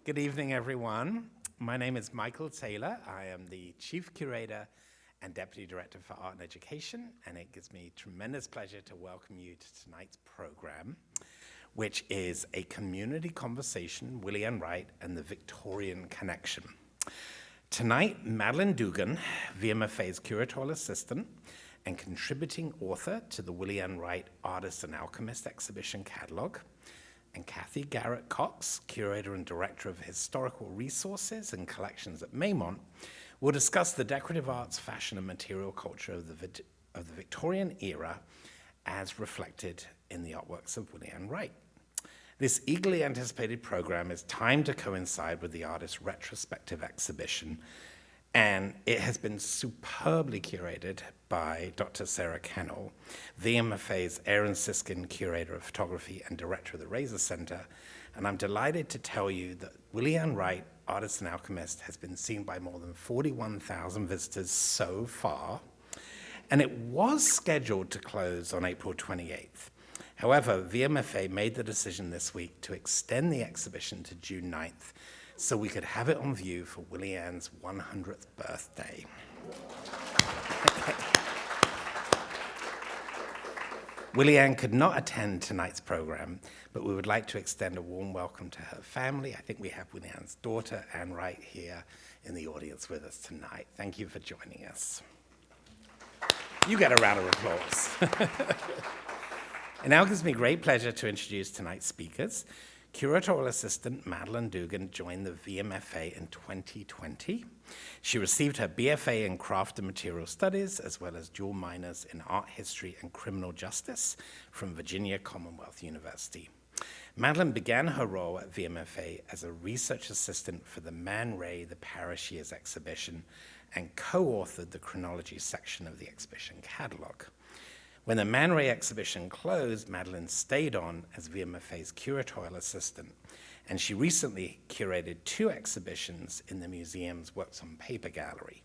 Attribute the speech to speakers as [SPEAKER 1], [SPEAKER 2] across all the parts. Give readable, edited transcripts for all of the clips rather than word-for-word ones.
[SPEAKER 1] Good evening, everyone. My name is Michael Taylor. I am the Chief Curator and Deputy Director for Art and Education, and it gives me tremendous pleasure to welcome you to tonight's program, which is a community conversation, Willie Anne Wright and the Victorian Connection. Tonight, Madeleine Dugan, VMFA's curatorial assistant and contributing author to the Willie Anne Wright Artist and Alchemist exhibition catalog, and Kathy Garrett-Cox, curator and director of historical resources and collections at Maymont, will discuss the decorative arts, fashion, and material culture of the Victorian era as reflected in the artworks of Willie Anne Wright. This eagerly anticipated program is timed to coincide with the artist's retrospective exhibition, and it has been superbly curated by Dr. Sarah Kennell, VMFA's Aaron Siskin Curator of Photography and Director of the Razor Center, and I'm delighted to tell you that Willie Anne Wright, Artist and Alchemist, has been seen by more than 41,000 visitors so far, and it was scheduled to close on April 28th. However, VMFA made the decision this week to extend the exhibition to June 9th, so we could have it on view for Willie Anne's 100th birthday. Willie Anne could not attend tonight's program, but we would like to extend a warm welcome to her family. I think we have Willie Anne's daughter, Anne Wright, here in the audience with us tonight. Thank you for joining us. You get a round of applause. It now gives me great pleasure to introduce tonight's speakers. Curatorial assistant Madeleine Dugan joined the VMFA in 2020. She received her BFA in Craft and Material Studies, as well as dual minors in Art History and Criminal Justice from Virginia Commonwealth University. Madeleine began her role at VMFA as a research assistant for the Man Ray the Paris Years exhibition and co-authored the chronology section of the exhibition catalog. When the Man Ray exhibition closed, Madeleine stayed on as VMFA's curatorial assistant, and she recently curated 2 exhibitions in the museum's Works on Paper gallery: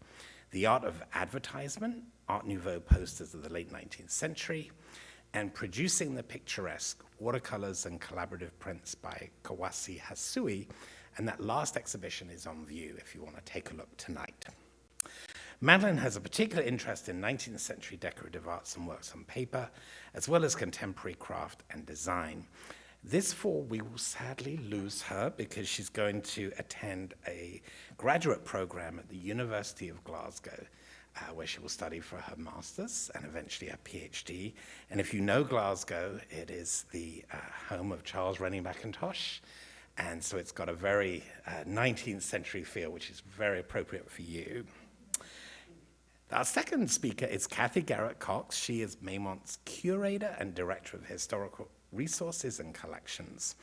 [SPEAKER 1] The Art of Advertisement, Art Nouveau posters of the late 19th century, and Producing the Picturesque, watercolors and collaborative prints by Kawase Hasui, and that last exhibition is on view if you want to take a look tonight. Madeleine has a particular interest in 19th century decorative arts and works on paper, as well as contemporary craft and design. This fall, we will sadly lose her because she's going to attend a graduate program at the University of Glasgow, where she will study for her master's and eventually a PhD. And if you know Glasgow, it is the home of Charles Rennie Mackintosh. And so it's got a very 19th century feel, which is very appropriate for you. Our second speaker is Kathy Garrett-Cox. She is Maymont's curator and director of historical resources and collections.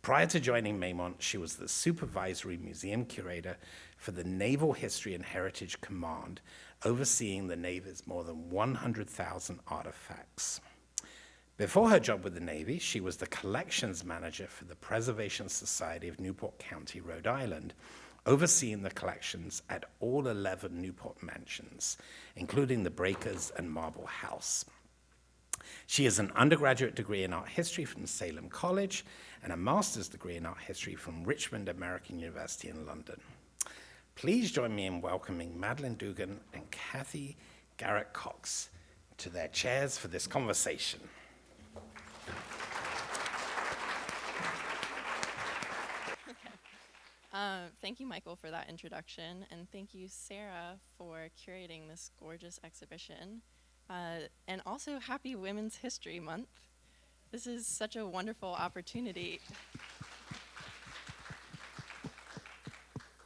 [SPEAKER 1] Prior to joining Maymont, she was the supervisory museum curator for the Naval History and Heritage Command, overseeing the Navy's more than 100,000 artifacts. Before her job with the Navy, she was the collections manager for the Preservation Society of Newport County, Rhode Island, overseeing the collections at all 11 Newport mansions, including the Breakers and Marble House. She has an undergraduate degree in art history from Salem College and a master's degree in art history from Richmond American University in London. Please join me in welcoming Madeleine Dugan and Kathy Garrett-Cox to their chairs for this conversation.
[SPEAKER 2] Thank you, Michael, for that introduction, and thank you, Sarah, for curating this gorgeous exhibition. And also, happy Women's History Month. This is such a wonderful opportunity.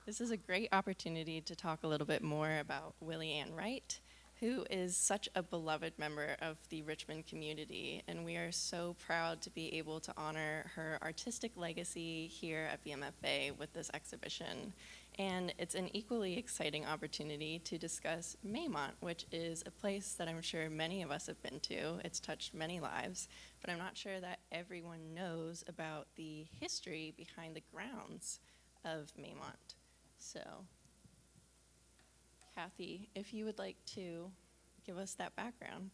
[SPEAKER 2] This is a great opportunity to talk a little bit more about Willie Anne Wright, who is such a beloved member of the Richmond community, and we are so proud to be able to honor her artistic legacy here at VMFA with this exhibition. And it's an equally exciting opportunity to discuss Maymont, which is a place that I'm sure many of us have been to. It's touched many lives, but I'm not sure that everyone knows about the history behind the grounds of Maymont. So, Kathy, if you would like to give us that background.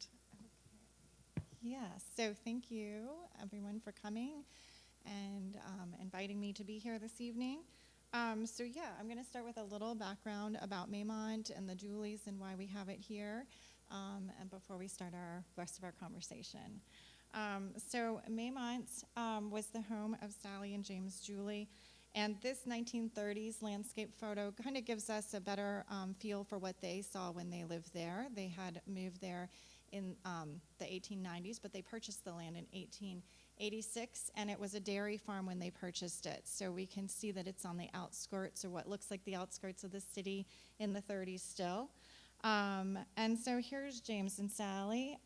[SPEAKER 3] Yeah, so thank you everyone for coming and inviting me to be here this evening. I'm going to start with a little background about Maymont and the Julies and why we have it here, and before we start our rest of our conversation. Maymont was the home of Sally and James Julie, and this 1930s landscape photo kind of gives us a better feel for what they saw when they lived there. They had moved there in the 1890s, but they purchased the land in 1886, and it was a dairy farm when they purchased it. So we can see that it's on the outskirts, or what looks like the outskirts of the city in the 30s still. And so here's James and Sally.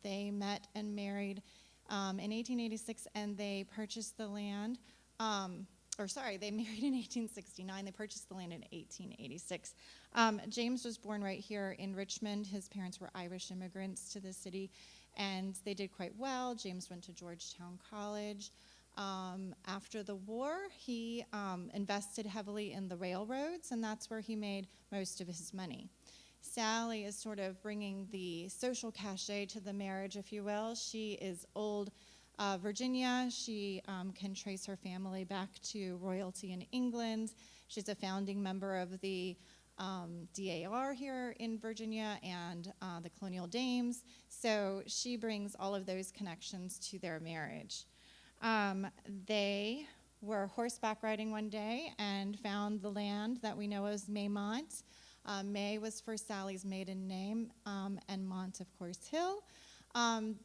[SPEAKER 3] They met and married in 1886, and they purchased the land. They married in 1869. They purchased the land in 1886. James was born right here in Richmond. His parents were Irish immigrants to the city, and they did quite well. James went to Georgetown College. After the war, he invested heavily in the railroads, and that's where he made most of his money. Sally is sort of bringing the social cachet to the marriage, if you will. She is old Virginia. She can trace her family back to royalty in England. She's a founding member of the DAR here in Virginia and the Colonial Dames. So she brings all of those connections to their marriage. They were horseback riding one day and found the land that we know as Maymont. May was for Sally's maiden name, and Mont, of course, hill.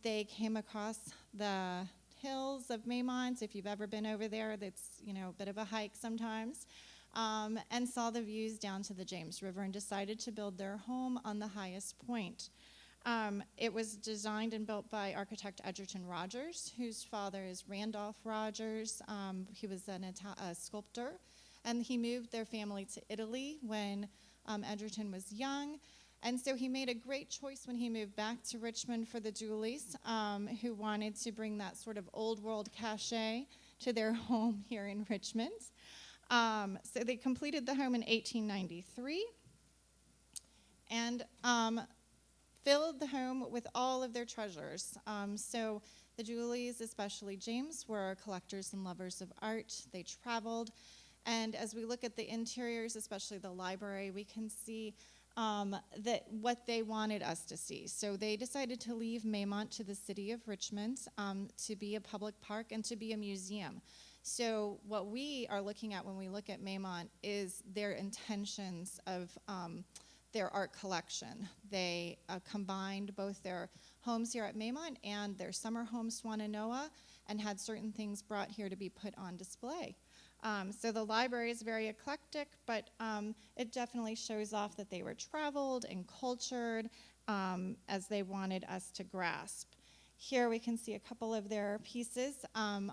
[SPEAKER 3] They came across the hills of Maymont. If you've ever been over there, that's a bit of a hike sometimes, and saw the views down to the James River and decided to build their home on the highest point. It was designed and built by architect Edgerton Rogers, whose father is Randolph Rogers. He was a sculptor, and he moved their family to Italy when Edgerton was young. And so he made a great choice when he moved back to Richmond for the Julies, who wanted to bring that sort of old world cachet to their home here in Richmond. So they completed the home in 1893 and filled the home with all of their treasures. So the Julies, especially James, were collectors and lovers of art. They traveled. And as we look at the interiors, especially the library, we can see that what they wanted us to see. So they decided to leave Maymont to the city of Richmond to be a public park and to be a museum. So what we are looking at when we look at Maymont is their intentions of their art collection. They combined both their homes here at Maymont and their summer home, Swannanoa, and had certain things brought here to be put on display. So the library is very eclectic, but it definitely shows off that they were traveled and cultured as they wanted us to grasp. Here we can see a couple of their pieces. On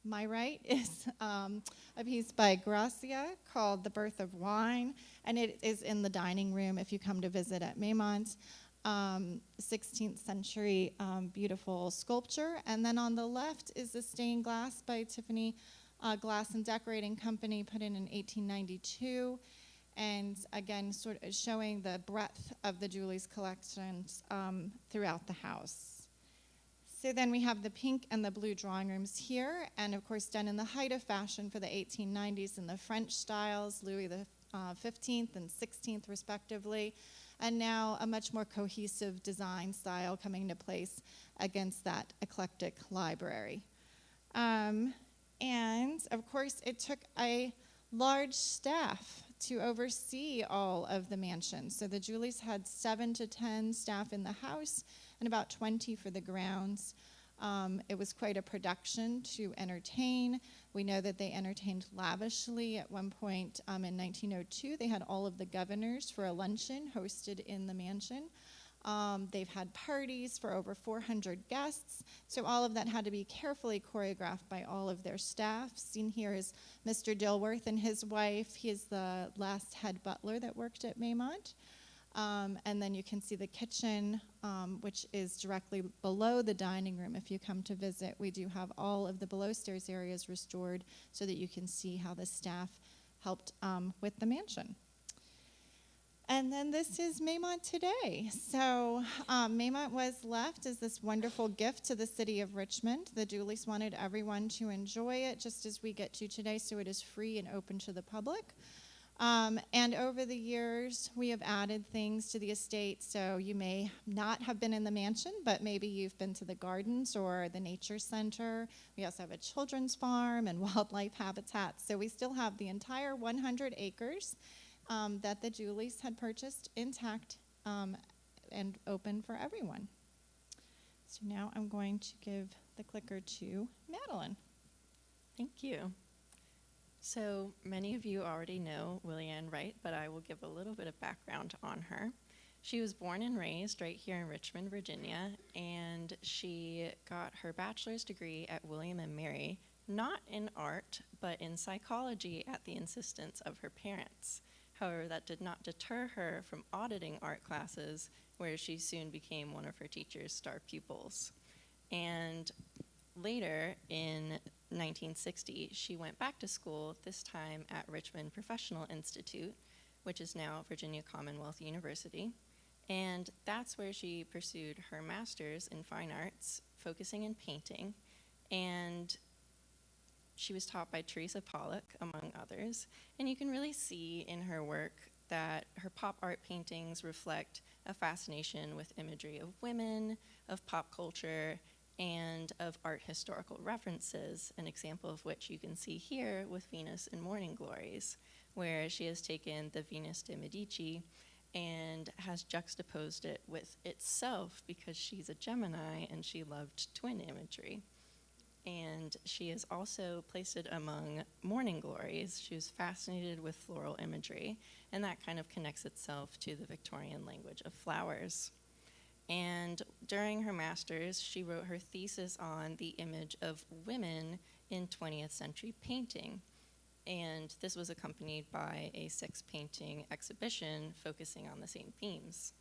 [SPEAKER 3] my right is a piece by Gracia called The Birth of Wine, and it is in the dining room if you come to visit at Maymont. 16th century beautiful sculpture. And then on the left is the stained glass by Tiffany Glass and Decorating Company, put in 1892, and again sort of showing the breadth of the Julies collections throughout the house. So then we have the pink and the blue drawing rooms here, and of course done in the height of fashion for the 1890s in the French styles, Louis the 15th and 16th respectively, and now a much more cohesive design style coming into place against that eclectic library. And of course, it took a large staff to oversee all of the mansions. So the Julies had 7 to 10 staff in the house and about 20 for the grounds. It was quite a production to entertain. We know that they entertained lavishly. At one point in 1902, they had all of the governors for a luncheon hosted in the mansion. They've had parties for over 400 guests, so all of that had to be carefully choreographed by all of their staff. Seen here is Mr. Dilworth and his wife. He is the last head butler that worked at Maymont. And then you can see the kitchen, which is directly below the dining room. If you come to visit, we do have all of the below stairs areas restored so that you can see how the staff helped with the mansion. And then this is Maymont today. So Maymont was left as this wonderful gift to the city of Richmond. The Dooleys wanted everyone to enjoy it just as we get to today, so it is free and open to the public. And over the years, we have added things to the estate. So you may not have been in the mansion, but maybe you've been to the gardens or the nature center. We also have a children's farm and wildlife habitat. So we still have the entire 100 acres that the Dooleys had purchased intact and open for everyone. So now I'm going to give the clicker to Madeleine.
[SPEAKER 2] Thank you. So many of you already know Willie Anne Wright, but I will give a little bit of background on her. She was born and raised right here in Richmond, Virginia, and she got her bachelor's degree at William and Mary, not in art, but in psychology at the insistence of her parents. However, that did not deter her from auditing art classes, where she soon became one of her teacher's star pupils. And later, in 1960, she went back to school, this time at Richmond Professional Institute, which is now Virginia Commonwealth University. And that's where she pursued her master's in fine arts, focusing in painting. And she was taught by Teresa Pollock, among others. And you can really see in her work that her pop art paintings reflect a fascination with imagery of women, of pop culture, and of art historical references, an example of which you can see here with Venus in Morning Glories, where she has taken the Venus de Medici and has juxtaposed it with itself because she's a Gemini and she loved twin imagery. And she has also placed it among Morning Glories. She was fascinated with floral imagery, and that kind of connects itself to the Victorian language of flowers. And during her master's, she wrote her thesis on the image of women in 20th century painting. And this was accompanied by a 6-painting exhibition focusing on the same themes.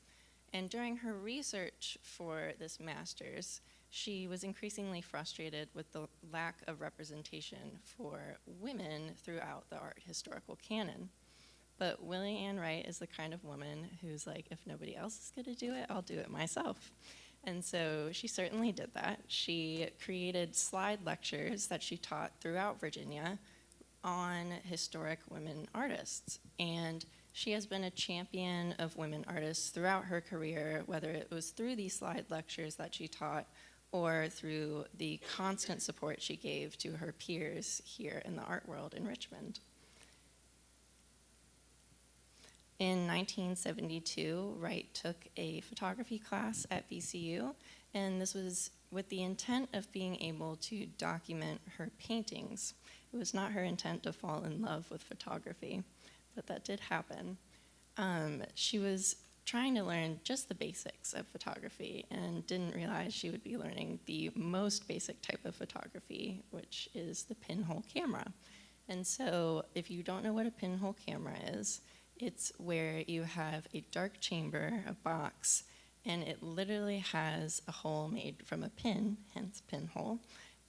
[SPEAKER 2] And during her research for this master's, she was increasingly frustrated with the lack of representation for women throughout the art historical canon. But Willie Anne Wright is the kind of woman who's like, if nobody else is going to do it, I'll do it myself. And so she certainly did that. She created slide lectures that she taught throughout Virginia on historic women artists. And she has been a champion of women artists throughout her career, whether it was through these slide lectures that she taught or through the constant support she gave to her peers here in the art world in Richmond. In 1972, Wright took a photography class at VCU, and this was with the intent of being able to document her paintings. It was not her intent to fall in love with photography, but that did happen. She was trying to learn just the basics of photography and didn't realize she would be learning the most basic type of photography, which is the pinhole camera. And so if you don't know what a pinhole camera is, it's where you have a dark chamber, a box, and it literally has a hole made from a pin, hence pinhole,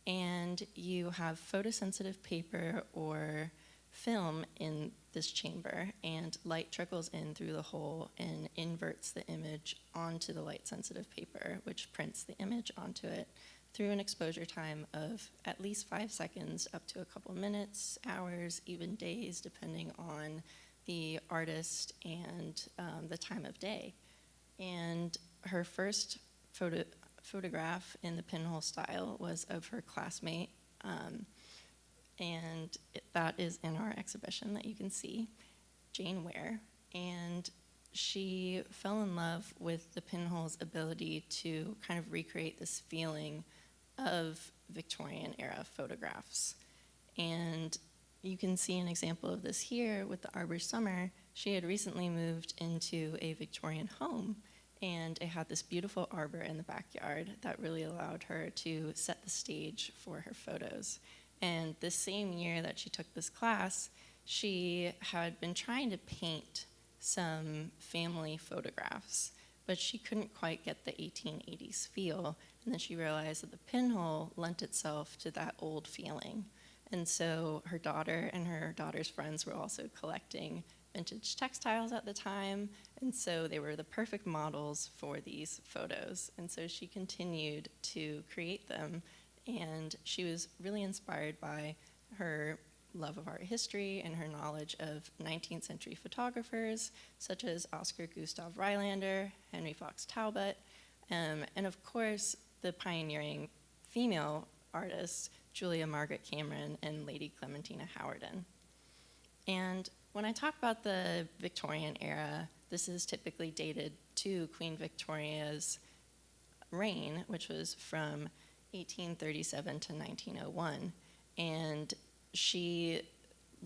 [SPEAKER 2] and you have photosensitive paper or film in this chamber, and light trickles in through the hole and inverts the image onto the light-sensitive paper, which prints the image onto it through an exposure time of at least 5 seconds up to a couple minutes, hours, even days, depending on the artist and the time of day. And her first photograph in the pinhole style was of her classmate, and that is in our exhibition that you can see, Jane Ware. And she fell in love with the pinhole's ability to kind of recreate this feeling of Victorian era photographs. And you can see an example of this here with the Arbor Summer. She had recently moved into a Victorian home, and it had this beautiful arbor in the backyard that really allowed her to set the stage for her photos. And the same year that she took this class, she had been trying to paint some family photographs, but she couldn't quite get the 1880s feel. And then she realized that the pinhole lent itself to that old feeling. And so her daughter and her daughter's friends were also collecting vintage textiles at the time, and so they were the perfect models for these photos. And so she continued to create them, and she was really inspired by her love of art history and her knowledge of 19th century photographers such as Oscar Gustav Rylander, Henry Fox Talbot, and of course the pioneering female artists Julia Margaret Cameron and Lady Clementina Howardin. And when I talk about the Victorian era, this is typically dated to Queen Victoria's reign, which was from 1837 to 1901. And she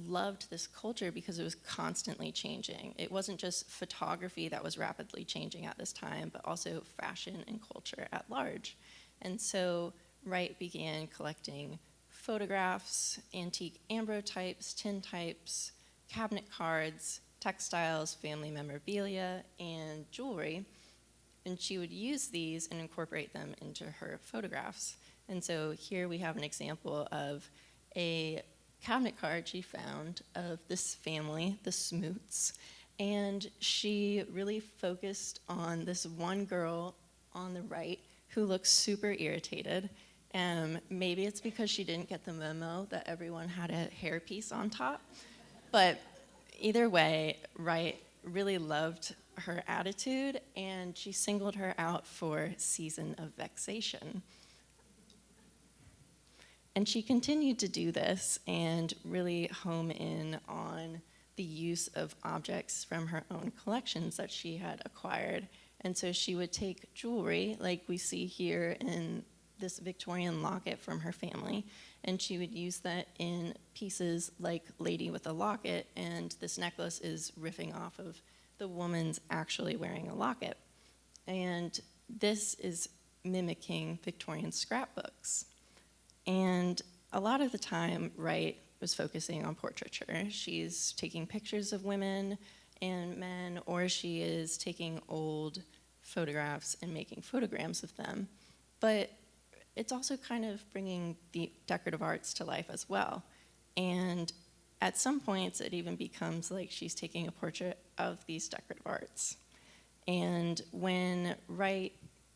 [SPEAKER 2] loved this culture because it was constantly changing. It wasn't just photography that was rapidly changing at this time, but also fashion and culture at large. And so Wright began collecting photographs, antique ambrotypes, tintypes, cabinet cards, textiles, family memorabilia, and jewelry. And she would use these and incorporate them into her photographs. And so here we have an example of a cabinet card she found of this family, the Smoots, and she really focused on this one girl on the right who looks super irritated. Maybe it's because she didn't get the memo that everyone had a hairpiece on top, but either way, Wright really loved her attitude, and she singled her out for Season of Vexation. And she continued to do this and really home in on the use of objects from her own collections that she had acquired. And so she would take jewelry, like we see here in this Victorian locket from her family, and she would use that in pieces like Lady with a Locket, and this necklace is riffing off of the woman's actually wearing a locket. And this is mimicking Victorian scrapbooks. And a lot of the time, Wright was focusing on portraiture. She's taking pictures of women and men, or she is taking old photographs and making photograms of them. But it's also kind of bringing the decorative arts to life as well. And at some points, it even becomes like she's taking a portrait of these decorative arts. And when Wright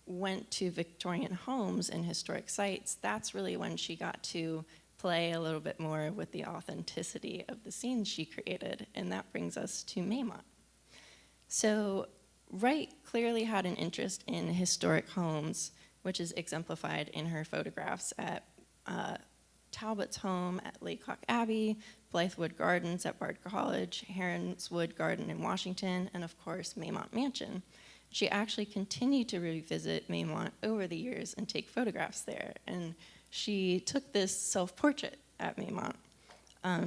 [SPEAKER 2] went to Victorian homes and historic sites, that's really when she got to play a little bit more with the authenticity of the scenes she created, and that brings us to Maymont. So Wright clearly had an interest in historic homes, which is exemplified in her photographs at Talbot's home at Laycock Abbey, Blythewood Gardens at Bard College, Heronswood Garden in Washington, and of course, Maymont Mansion. She actually continued to revisit Maymont over the years and take photographs there. And she took this self-portrait at Maymont.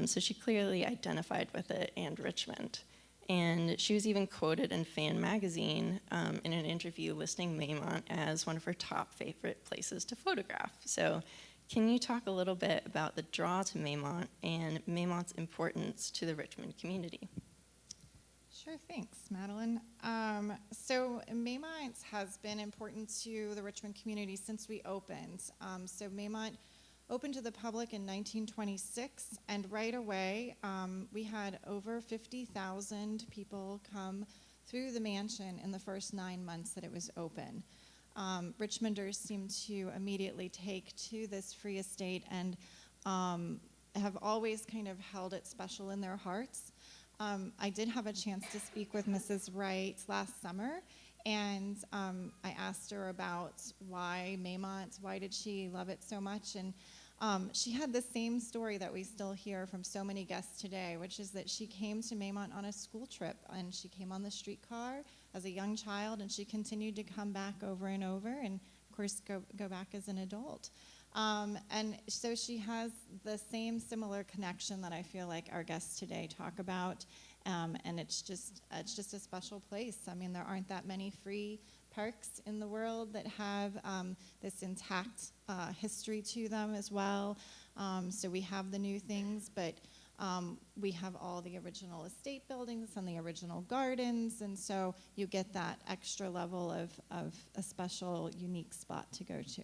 [SPEAKER 2] So she clearly identified with it and Richmond. And she was even quoted in Fan magazine in an interview listing Maymont as one of her top favorite places to photograph. So can you talk a little bit about the draw to Maymont and Maymont's importance to the Richmond community?
[SPEAKER 3] Sure, thanks, Madeleine. So Maymont has been important to the Richmond community since we opened. So Maymont opened to the public in 1926, and right away we had over 50,000 people come through the mansion in the first 9 months that it was open. Richmonders seem to immediately take to this free estate and have always kind of held it special in their hearts. I did have a chance to speak with Mrs. Wright last summer, and I asked her about why Maymont, why did she love it so much, and she had the same story that we still hear from so many guests today, which is that she came to Maymont on a school trip, and she came on the streetcar as a young child, and she continued to come back over and over, and of course go back as an adult. And so she has the same similar connection that I feel like our guests today talk about, and it's just a special place. I mean, there aren't that many free parks in the world that have this intact history to them as well. So we have the new things, but we have all the original estate buildings and the original gardens, and so you get that extra level of a special, unique spot to go to.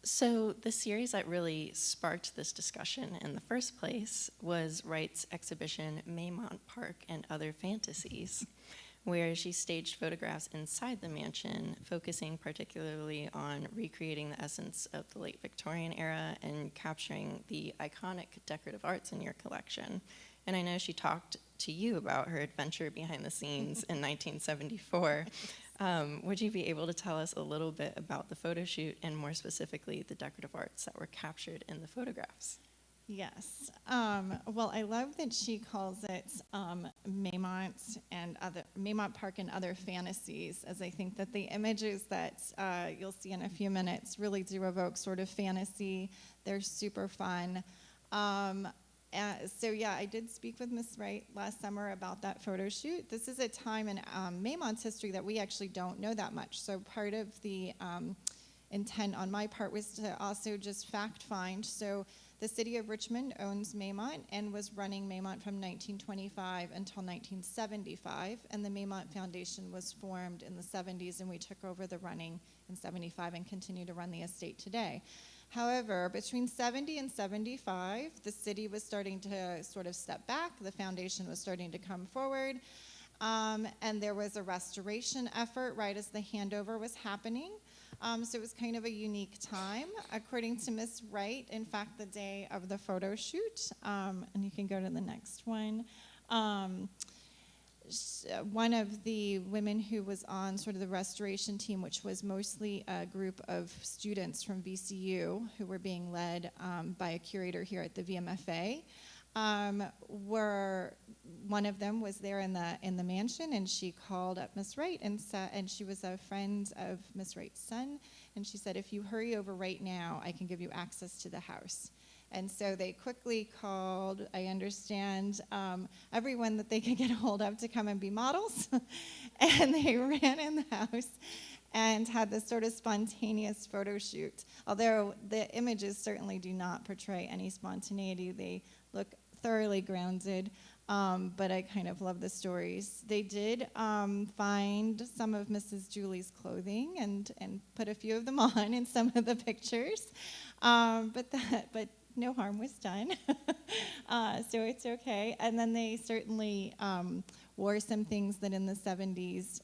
[SPEAKER 2] So the series that really sparked this discussion in the first place was Wright's exhibition Maymont Park and Other Fantasies, where she staged photographs inside the mansion, focusing particularly on recreating the essence of the late Victorian era and capturing the iconic decorative arts in your collection. And I know she talked to you about her adventure behind the scenes in 1974. Would you be able to tell us a little bit about the photo shoot and more specifically the decorative arts that were captured in the photographs?
[SPEAKER 3] Yes. Well, I love that she calls it Maymont Park and Other Fantasies, as I think that the images that you'll see in a few minutes really do evoke sort of fantasy. They're super fun. So yeah, I did speak with Miss Wright last summer about that photo shoot. This is a time in Maymont's history that we actually don't know that much. So part of the intent on my part was to also just fact find. So the city of Richmond owns Maymont and was running Maymont from 1925 until 1975, and the Maymont Foundation was formed in the 70s, and we took over the running in 75 and continue to run the estate today. However, between 70 and 75, the city was starting to sort of step back, the foundation was starting to come forward, and there was a restoration effort right as the handover was happening. So it was kind of a unique time. According to Miss Wright, in fact, the day of the photo shoot, and you can go to the next one, one of the women who was on sort of the restoration team, which was mostly a group of students from VCU who were being led by a curator here at the VMFA, one of them was there in the mansion, and she called up Miss Wright and she was a friend of Miss Wright's son, and she said, if you hurry over right now, I can give you access to the house. And so they quickly called, I understand, everyone that they could get a hold of to come and be models, and they ran in the house and had this sort of spontaneous photo shoot. Although the images certainly do not portray any spontaneity, they look thoroughly grounded, but I kind of love the stories. They did find some of Mrs. Julie's clothing and put a few of them on in some of the pictures, but no harm was done, so it's okay. And then they certainly wore some things that in the 70s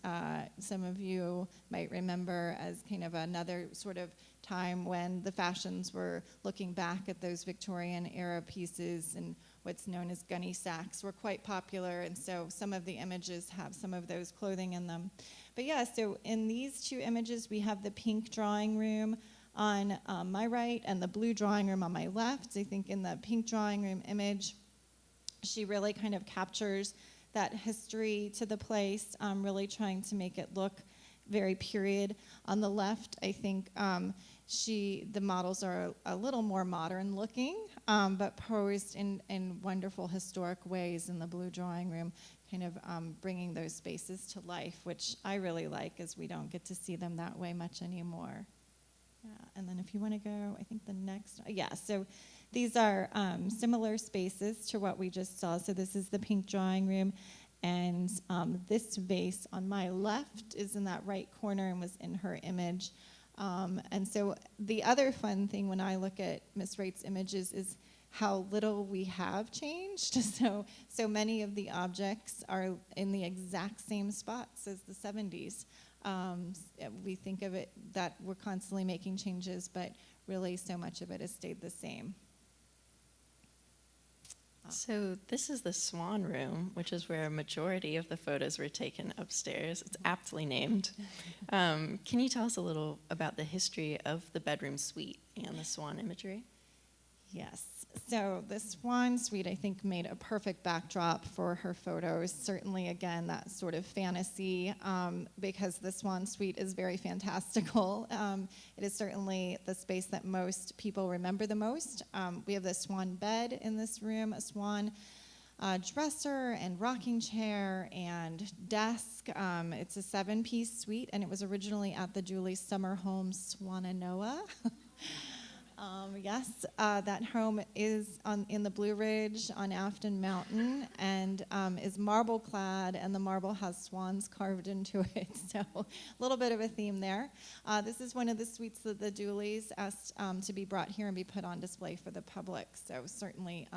[SPEAKER 3] some of you might remember as kind of another sort of time when the fashions were looking back at those Victorian era pieces, and what's known as gunny sacks were quite popular, and so some of the images have some of those clothing in them. But yeah, so in these two images we have the pink drawing room on my right and the blue drawing room on my left. I think in the pink drawing room image, she really kind of captures that history to the place, really trying to make it look very period. On the left, I think the models are a little more modern looking, but posed in wonderful historic ways in the blue drawing room, kind of bringing those spaces to life, which I really like, as we don't get to see them that way much anymore. Yeah, and then if you want to go, I think the next, so these are similar spaces to what we just saw. So this is the pink drawing room, and this vase on my left is in that right corner and was in her image. And so the other fun thing when I look at Miss Wright's images is how little we have changed. So many of the objects are in the exact same spots as the 70s. We think of it that we're constantly making changes, but really so much of it has stayed the same.
[SPEAKER 2] So this is the Swan Room, which is where a majority of the photos were taken upstairs. It's aptly named. Can you tell us a little about the history of the bedroom suite and the swan imagery?
[SPEAKER 3] Yes. So the Swan Suite, I think, made a perfect backdrop for her photos. Certainly, again, that sort of fantasy, because the Swan Suite is very fantastical. It is certainly the space that most people remember the most. We have the swan bed in this room, a swan dresser and rocking chair and desk. It's a 7-piece suite, and it was originally at the Julie Summer Home Swananoa. Yes, that home is in the Blue Ridge on Afton Mountain and is marble clad, and the marble has swans carved into it. So a little bit of a theme there. This is one of the suites that the Dooleys asked to be brought here and be put on display for the public. So certainly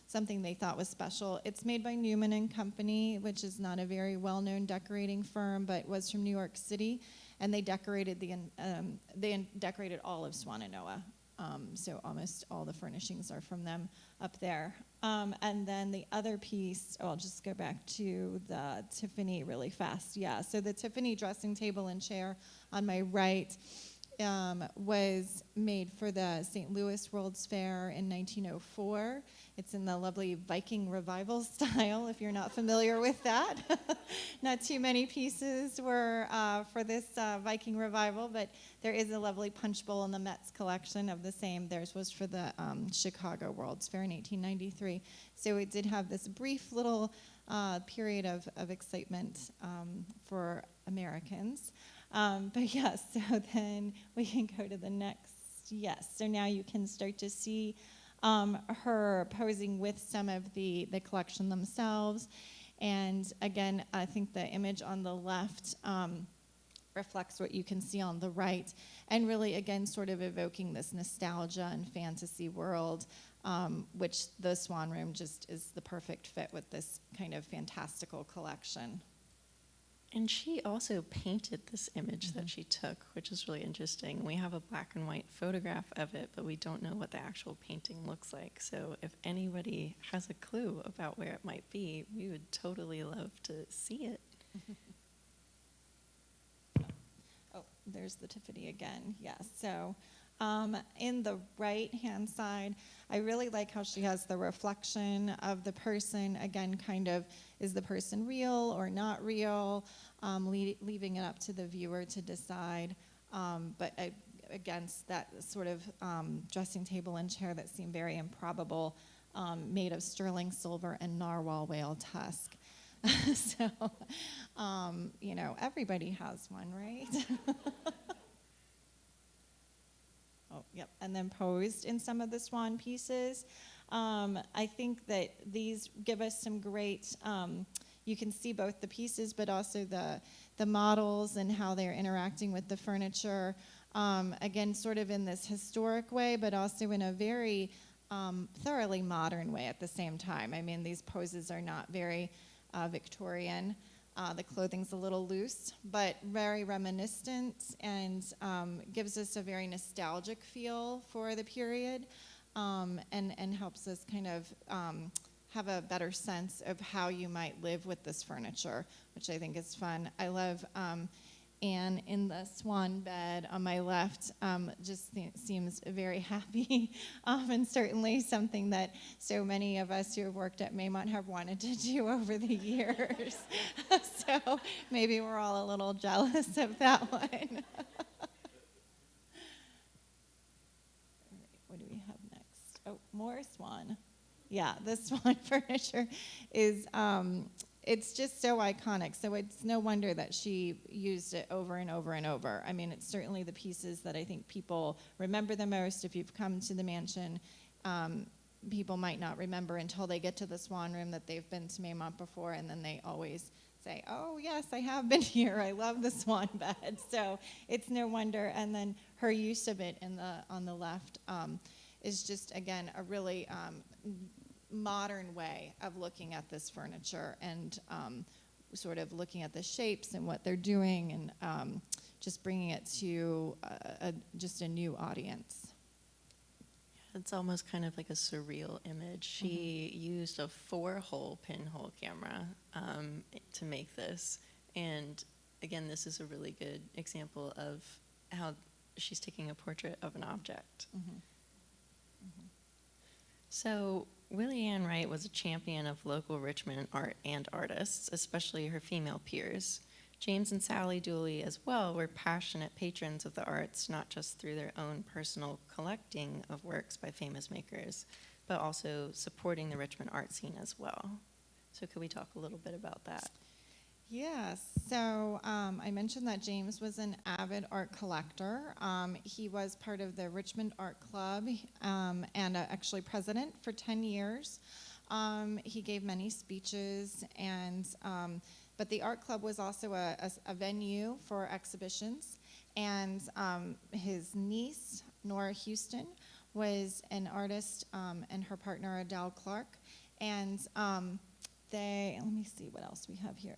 [SPEAKER 3] something they thought was special. It's made by Newman and Company, which is not a very well-known decorating firm, but was from New York City, and they decorated decorated all of Swannanoa. So almost all the furnishings are from them up there. And then the other piece, I'll just go back to the Tiffany really fast. Yeah, so the Tiffany dressing table and chair on my right was made for the St. Louis World's Fair in 1904. It's in the lovely Viking revival style, if you're not familiar with that. Not too many pieces were for this Viking revival, but there is a lovely punch bowl in the Met's collection of the same. Theirs was for the Chicago World's Fair in 1893. So it did have this brief little period of excitement for Americans. But yes, so then we can go to the next. Yes, so now you can start to see her posing with some of the collection themselves. And again, I think the image on the left reflects what you can see on the right. And really, again, sort of evoking this nostalgia and fantasy world, which the Swan Room just is the perfect fit with this kind of fantastical collection.
[SPEAKER 2] And she also painted this image that she took, which is really interesting. We have a black and white photograph of it, but we don't know what the actual painting looks like. So if anybody has a clue about where it might be, we would totally love to see it.
[SPEAKER 3] Oh, there's the Tiffany again. Yes. So in the right-hand side, I really like how she has the reflection of the person. Again, kind of, is the person real or not real? Leaving it up to the viewer to decide. But against that sort of dressing table and chair that seem very improbable, made of sterling silver and narwhal whale tusk. So, you know, everybody has one, right? Oh, yep, and then posed in some of the swan pieces. I think that these give us some great, you can see both the pieces, but also the models and how they're interacting with the furniture. Again, sort of in this historic way, but also in a very thoroughly modern way at the same time. I mean, these poses are not very Victorian. The clothing's a little loose, but very reminiscent, and gives us a very nostalgic feel for the period, and helps us kind of have a better sense of how you might live with this furniture, which I think is fun. I love Anne in the swan bed on my left, just seems very happy, and certainly something that so many of us who have worked at Maymont have wanted to do over the years. So maybe we're all a little jealous of that one. What do we have next? Oh, more swan. Yeah, this swan furniture is, it's just so iconic. So it's no wonder that she used it over and over and over. I mean, it's certainly the pieces that I think people remember the most. If you've come to the mansion, people might not remember until they get to the Swan Room that they've been to Maymont before, and then they always say, oh, yes, I have been here. I love the swan bed. So it's no wonder. And then her use of it on the left is just, again, a really modern way of looking at this furniture, and sort of looking at the shapes and what they're doing, and just bringing it to just a new audience.
[SPEAKER 2] It's almost kind of like a surreal image. She used a 4-hole pinhole camera to make this. And again, this is a really good example of how she's taking a portrait of an object. So Willie Anne Wright was a champion of local Richmond art and artists, especially her female peers. James and Sally Dooley as well were passionate patrons of the arts, not just through their own personal collecting of works by famous makers, but also supporting the Richmond art scene as well. So could we talk a little bit about that?
[SPEAKER 3] Yes, so I mentioned that James was an avid art collector. He was part of the Richmond Art Club and actually president for 10 years. He gave many speeches, and but the art club was also a venue for exhibitions. And his niece, Nora Houston, was an artist, and her partner, Adele Clark. And let me see what else we have here.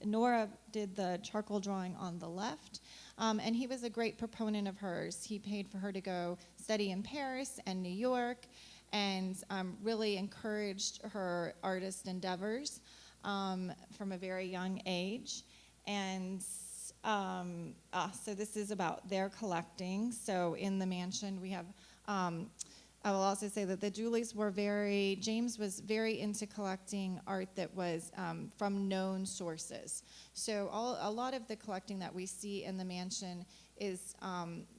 [SPEAKER 3] Nora did the charcoal drawing on the left, and he was a great proponent of hers. He paid for her to go study in Paris and New York, and really encouraged her artist endeavors from a very young age. And so this is about their collecting. So in the mansion we have, I will also say that the Julies James was very into collecting art that was from known sources. So a lot of the collecting that we see in the mansion is,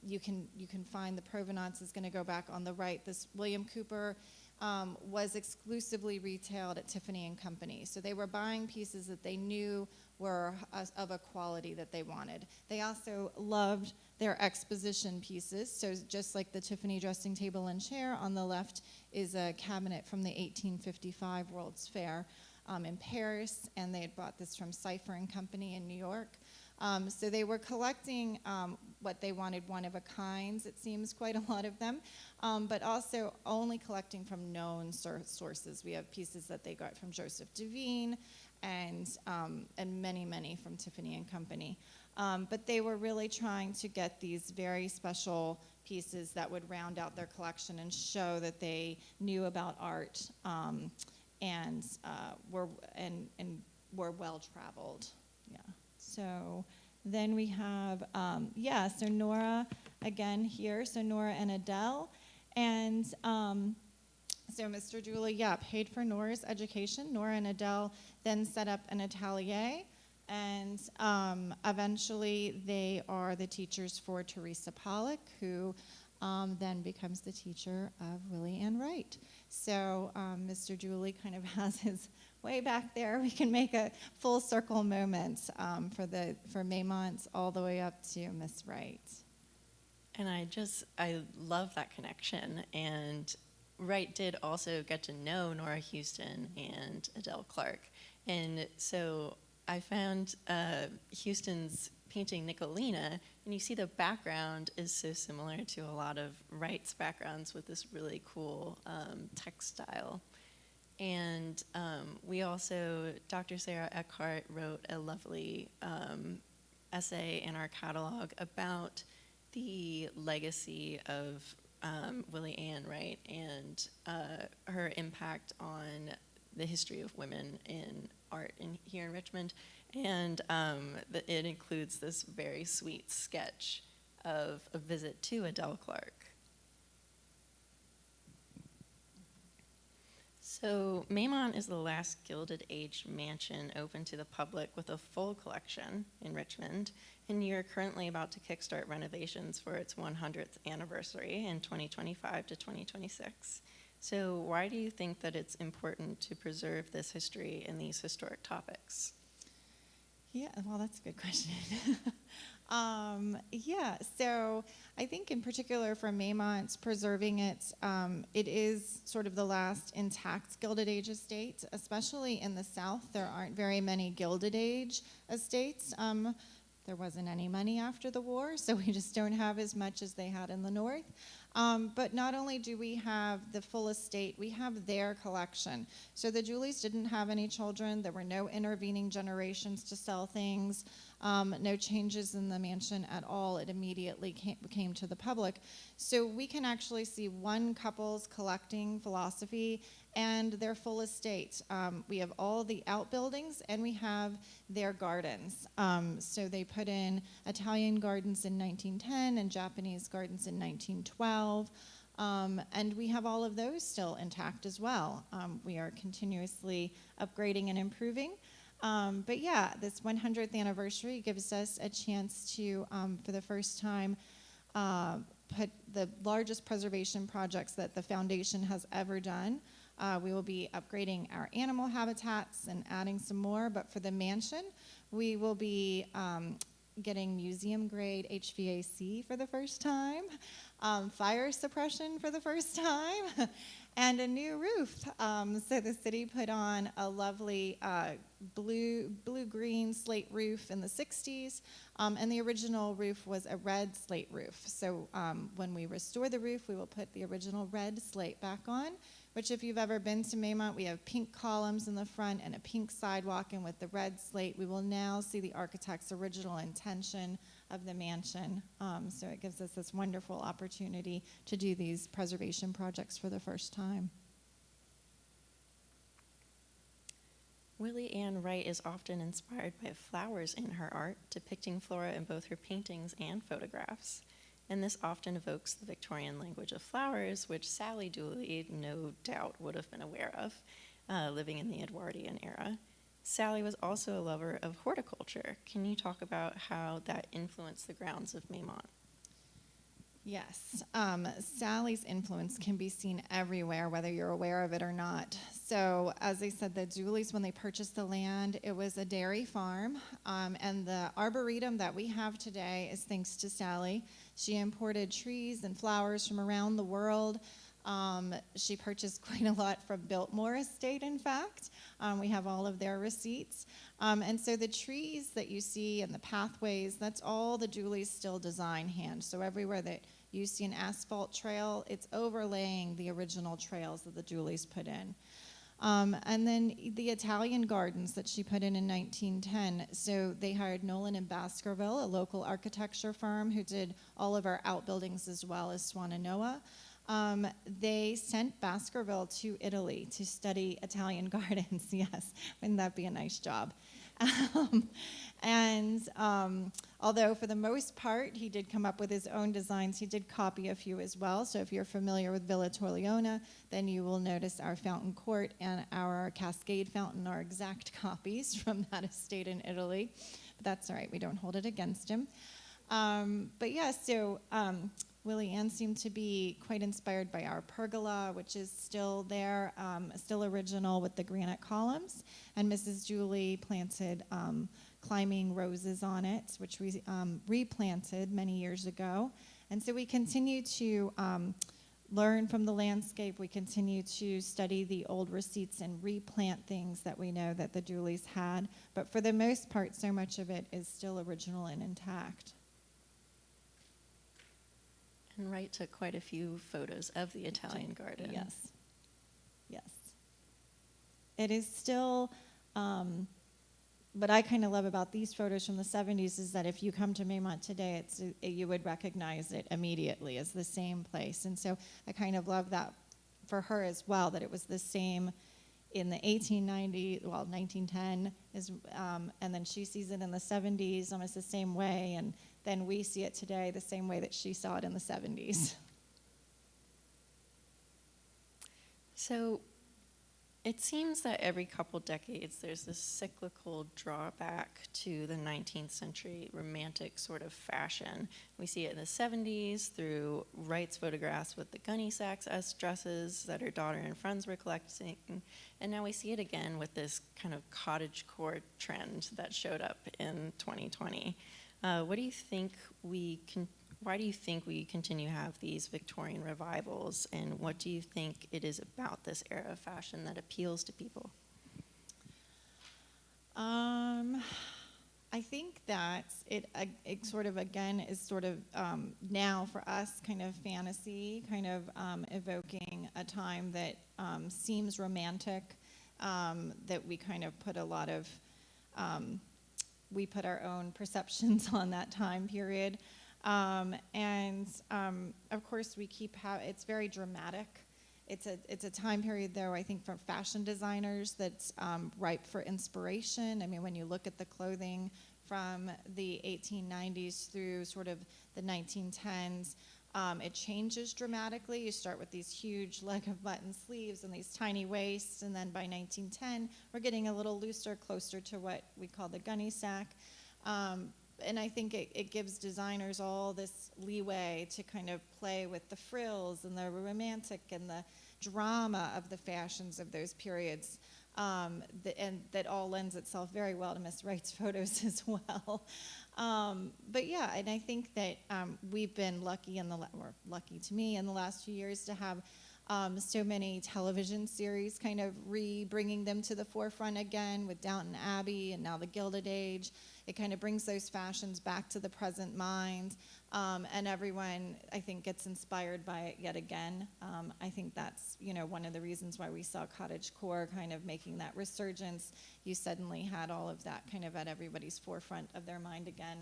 [SPEAKER 3] you can find the provenance is going to go back on the right. This William Cooper was exclusively retailed at Tiffany & Company. So they were buying pieces that they knew were of a quality that they wanted. They also loved their exposition pieces. So just like the Tiffany dressing table and chair, on the left is a cabinet from the 1855 World's Fair in Paris, and they had bought this from Cipher & Company in New York. So they were collecting what they wanted, one of a kinds, it seems, quite a lot of them, but also only collecting from known sources. We have pieces that they got from Joseph Dugan and many, many from Tiffany & Company. But they were really trying to get these very special pieces that would round out their collection and show that they knew about art and were well traveled. Yeah. So then we have, so Nora again here. So Nora and Adele. And so Mr. Julie, paid for Nora's education. Nora and Adele then set up an atelier. And eventually they are the teachers for Teresa Pollock, who then becomes the teacher of Willie Anne Wright. So Mr. Julie kind of has his way back there. We can make a full circle moment for Maymont all the way up to Miss Wright.
[SPEAKER 2] And I love that connection. And Wright did also get to know Nora Houston and Adele Clark. And so I found Houston's painting Nicolina, and you see the background is so similar to a lot of Wright's backgrounds with this really cool textile. And we also, Dr. Sarah Eckhart wrote a lovely essay in our catalog about the legacy of Willie Anne Wright and her impact on the history of women in art here in Richmond. And it includes this very sweet sketch of a visit to Adele Clark. So Maymont is the last Gilded Age mansion open to the public with a full collection in Richmond, and you're currently about to kickstart renovations for its 100th anniversary in 2025 to 2026. So why do you think that it's important to preserve this history and these historic topics?
[SPEAKER 3] Yeah, well, that's a good question. So I think in particular for Maymont, preserving it, it is sort of the last intact Gilded Age estate, especially in the South. There aren't very many Gilded Age estates. There wasn't any money after the war, so we just don't have as much as they had in the North. But not only do we have the full estate, we have their collection. So the Julies didn't have any children. There were no intervening generations to sell things, no changes in the mansion at all. It immediately came to the public. So we can actually see one couple's collecting philosophy and their full estate. We have all the outbuildings and we have their gardens. So they put in Italian gardens in 1910 and Japanese gardens in 1912. And we have all of those still intact as well. We are continuously upgrading and improving. But yeah, this 100th anniversary gives us a chance to, for the first time, put the largest preservation projects that the foundation has ever done. We will be upgrading our animal habitats and adding some more, but for the mansion, We will be getting museum-grade HVAC for the first time, fire suppression for the first time, and a new roof. So the city put on a lovely blue-green slate roof in the 60s, and the original roof was a red slate roof. So when we restore the roof, we will put the original red slate back on, which if you've ever been to Maymont, we have pink columns in the front and a pink sidewalk, and with the red slate, we will now see the architect's original intention of the mansion. So it gives us this wonderful opportunity to do these preservation projects for the first time.
[SPEAKER 2] Willie Anne Wright is often inspired by flowers in her art, depicting flora in both her paintings and photographs. And this often evokes the Victorian language of flowers, which Sally Dooley no doubt would have been aware of, living in the Edwardian era. Sally was also a lover of horticulture. Can you talk about how that influenced the grounds of Maymont?
[SPEAKER 3] Yes, Sally's influence can be seen everywhere, whether you're aware of it or not. So, as I said, the Dooleys, when they purchased the land, it was a dairy farm, and the arboretum that we have today is thanks to Sally. She imported trees and flowers from around the world. She purchased quite a lot from Biltmore Estate, in fact. We have all of their receipts. And so the trees that you see and the pathways, that's all the Dooleys still design hand. So everywhere that you see an asphalt trail, it's overlaying the original trails that the Dooleys put in. And then the Italian gardens that she put in 1910. So they hired Nolan and Baskerville, a local architecture firm who did all of our outbuildings as well as Swannanoa. They sent Baskerville to Italy to study Italian gardens. Yes, wouldn't that be a nice job? Although for the most part he did come up with his own designs, he did copy a few as well. So if you're familiar with Villa Torliona, then you will notice our fountain court and our Cascade fountain are exact copies from that estate in Italy. But that's all right, we don't hold it against him. But yeah, so Willie Anne seemed to be quite inspired by our pergola, which is still there, still original with the granite columns. And Mrs. Julie planted climbing roses on it, which we replanted many years ago. And so we continue to learn from the landscape. We continue to study the old receipts and replant things that we know that the Dooleys had. But for the most part, so much of it is still original and intact.
[SPEAKER 2] And Wright took quite a few photos of the Italian garden.
[SPEAKER 3] Yes. Yes. It is still, what I kind of love about these photos from the 70s is that if you come to Maymont today, you would recognize it immediately as the same place. And so I kind of love that for her as well, that it was the same in the 1910, and then she sees it in the 70s almost the same way, and then we see it today the same way that she saw it in the 70s.
[SPEAKER 2] So it seems that every couple decades there's this cyclical drawback to the 19th century romantic sort of fashion. We see it in the 70s through Wright's photographs with the gunny sacks as dresses that her daughter and friends were collecting, and now we see it again with this kind of cottagecore trend that showed up in 2020. Why do you think we continue to have these Victorian revivals, and what do you think it is about this era of fashion that appeals to people?
[SPEAKER 3] I think that it sort of, again, is sort of now for us kind of fantasy, kind of evoking a time that seems romantic, that we kind of put a lot of, we put our own perceptions on that time period. Of course, we it's very dramatic. It's a time period, though, I think, for fashion designers that's ripe for inspiration. I mean, when you look at the clothing from the 1890s through sort of the 1910s, it changes dramatically. You start with these huge leg of button sleeves and these tiny waists, and then by 1910, we're getting a little looser, closer to what we call the gunny sack. And I think it gives designers all this leeway to kind of play with the frills and the romantic and the drama of the fashions of those periods. and that all lends itself very well to Miss Wright's photos as well. But yeah, and I think that we've been lucky or lucky to me in the last few years to have so many television series kind of bringing them to the forefront again with Downton Abbey and now the Gilded Age. It kind of brings those fashions back to the present mind, and everyone, I think, gets inspired by it yet again. I think that's, one of the reasons why we saw cottagecore kind of making that resurgence. You suddenly had all of that kind of at everybody's forefront of their mind again,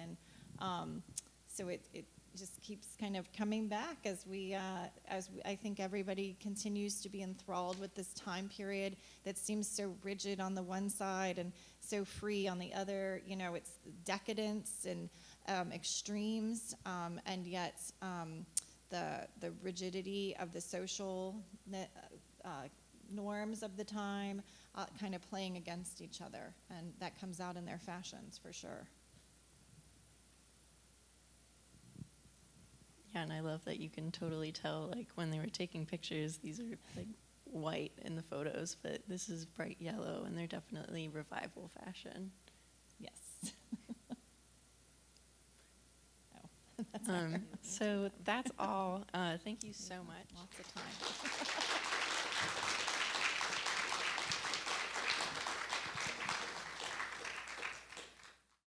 [SPEAKER 3] and so it just keeps kind of coming back as I think everybody continues to be enthralled with this time period that seems so rigid on the one side and so free on the other. It's decadence and extremes, and yet the rigidity of the social norms of the time kind of playing against each other, and that comes out in their fashions for sure.
[SPEAKER 2] Yeah, and I love that you can totally tell, like, when they were taking pictures, these are, like, white in the photos, but this is bright yellow, and they're definitely revival fashion.
[SPEAKER 3] Yes.
[SPEAKER 2] So that's all. Thank you so much.
[SPEAKER 3] Lots of time.